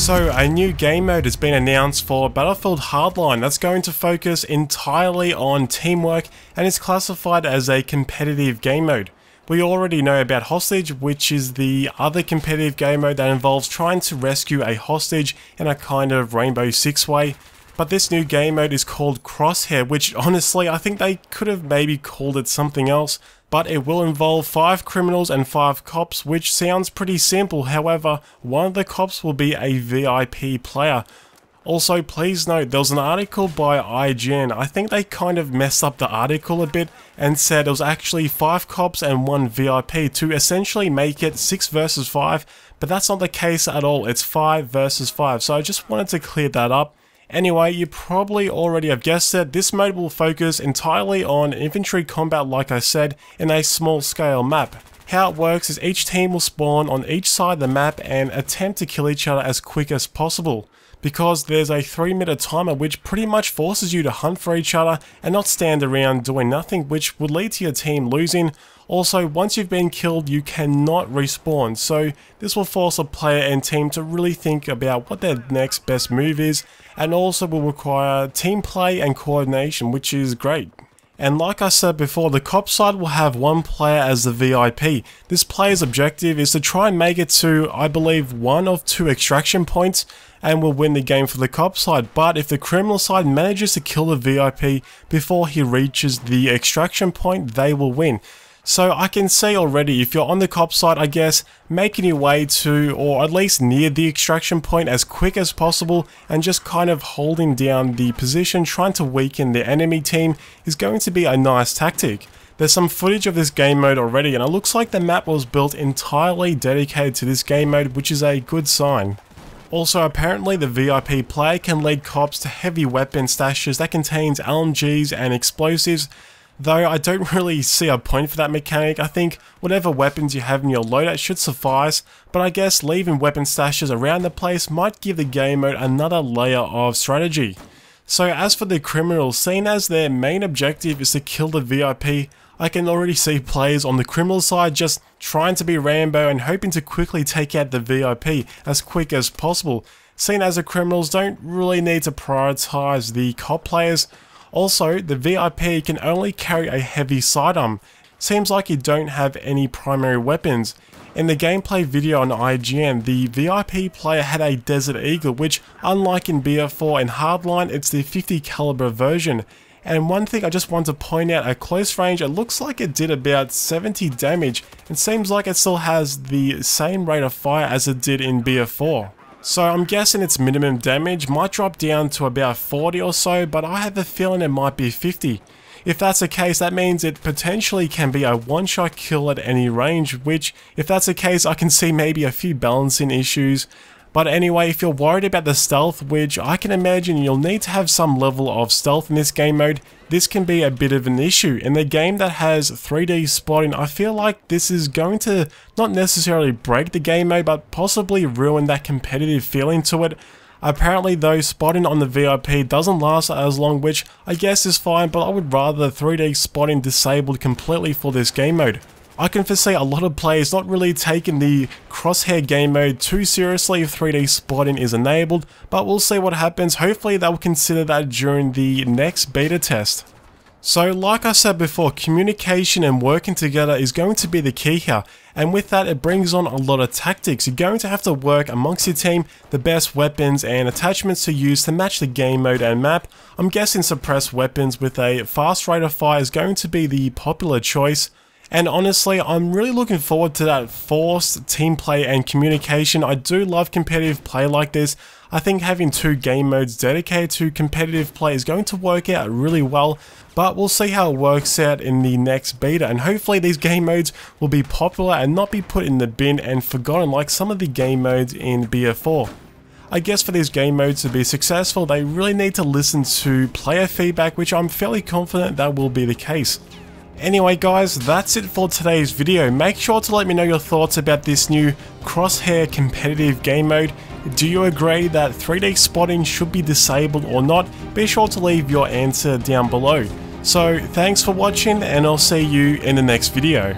So a new game mode has been announced for Battlefield Hardline that's going to focus entirely on teamwork and is classified as a competitive game mode. We already know about Hostage, which is the other competitive game mode that involves trying to rescue a hostage in a kind of Rainbow Six-way. But this new game mode is called Crosshair, which honestly I think they could have maybe called it something else. But it will involve 5 criminals and 5 cops, which sounds pretty simple. However, one of the cops will be a VIP player. Also, please note, there was an article by IGN. I think they kind of messed up the article a bit and said it was actually 5 cops and 1 VIP to essentially make it 6 versus 5. But that's not the case at all. It's 5 versus 5. So I just wanted to clear that up. Anyway, you probably already have guessed it, this mode will focus entirely on infantry combat like I said, in a small scale map. How it works is each team will spawn on each side of the map and attempt to kill each other as quick as possible. Because there's a 3-minute timer which pretty much forces you to hunt for each other and not stand around doing nothing, which would lead to your team losing. Also, once you've been killed, you cannot respawn, so this will force a player and team to really think about what their next best move is, and also will require team play and coordination, which is great. And like I said before, the cop side will have 1 player as the VIP. This player's objective is to try and make it to, I believe, 1 of 2 extraction points and will win the game for the cop side. But if the criminal side manages to kill the VIP before he reaches the extraction point, they will win. So I can see already, if you're on the cop side, I guess, making your way to, or at least near the extraction point as quick as possible and just kind of holding down the position, trying to weaken the enemy team is going to be a nice tactic. There's some footage of this game mode already and it looks like the map was built entirely dedicated to this game mode, which is a good sign. Also, apparently the VIP player can lead cops to heavy weapon stashes that contains LMGs and explosives. Though I don't really see a point for that mechanic. I think whatever weapons you have in your loadout should suffice, but I guess leaving weapon stashes around the place might give the game mode another layer of strategy. So as for the criminals, seeing as their main objective is to kill the VIP, I can already see players on the criminal side just trying to be Rambo and hoping to quickly take out the VIP as quick as possible, seeing as the criminals don't really need to prioritize the cop players. Also, the VIP can only carry a heavy sidearm. Seems like you don't have any primary weapons. In the gameplay video on IGN, the VIP player had a Desert Eagle, which unlike in BF4 and Hardline, it's the 50 caliber version. And one thing I just want to point out, at close range it looks like it did about 70 damage and seems like it still has the same rate of fire as it did in BF4. So I'm guessing its minimum damage might drop down to about 40 or so, but I have a feeling it might be 50. If that's the case, that means it potentially can be a one-shot kill at any range, which, if that's the case, I can see maybe a few balancing issues. But anyway, if you're worried about the stealth, which I can imagine you'll need to have some level of stealth in this game mode, this can be a bit of an issue. In the game that has 3D spotting, I feel like this is going to not necessarily break the game mode, but possibly ruin that competitive feeling to it. Apparently though, spotting on the VIP doesn't last as long, which I guess is fine, but I would rather 3D spotting disabled completely for this game mode. I can foresee a lot of players not really taking the Crosshair game mode too seriously if 3D spotting is enabled, but we'll see what happens. Hopefully they'll consider that during the next beta test. So like I said before, communication and working together is going to be the key here, and with that it brings on a lot of tactics. You're going to have to work amongst your team, the best weapons and attachments to use to match the game mode and map. I'm guessing suppressed weapons with a fast rate of fire is going to be the popular choice. And honestly, I'm really looking forward to that forced team play and communication. I do love competitive play like this. I think having 2 game modes dedicated to competitive play is going to work out really well, but we'll see how it works out in the next beta, and hopefully these game modes will be popular and not be put in the bin and forgotten like some of the game modes in BF4. I guess for these game modes to be successful, they really need to listen to player feedback, which I'm fairly confident that will be the case. Anyway guys, that's it for today's video. Make sure to let me know your thoughts about this new Crosshair competitive game mode. Do you agree that 3D spotting should be disabled or not? Be sure to leave your answer down below. So thanks for watching and I'll see you in the next video.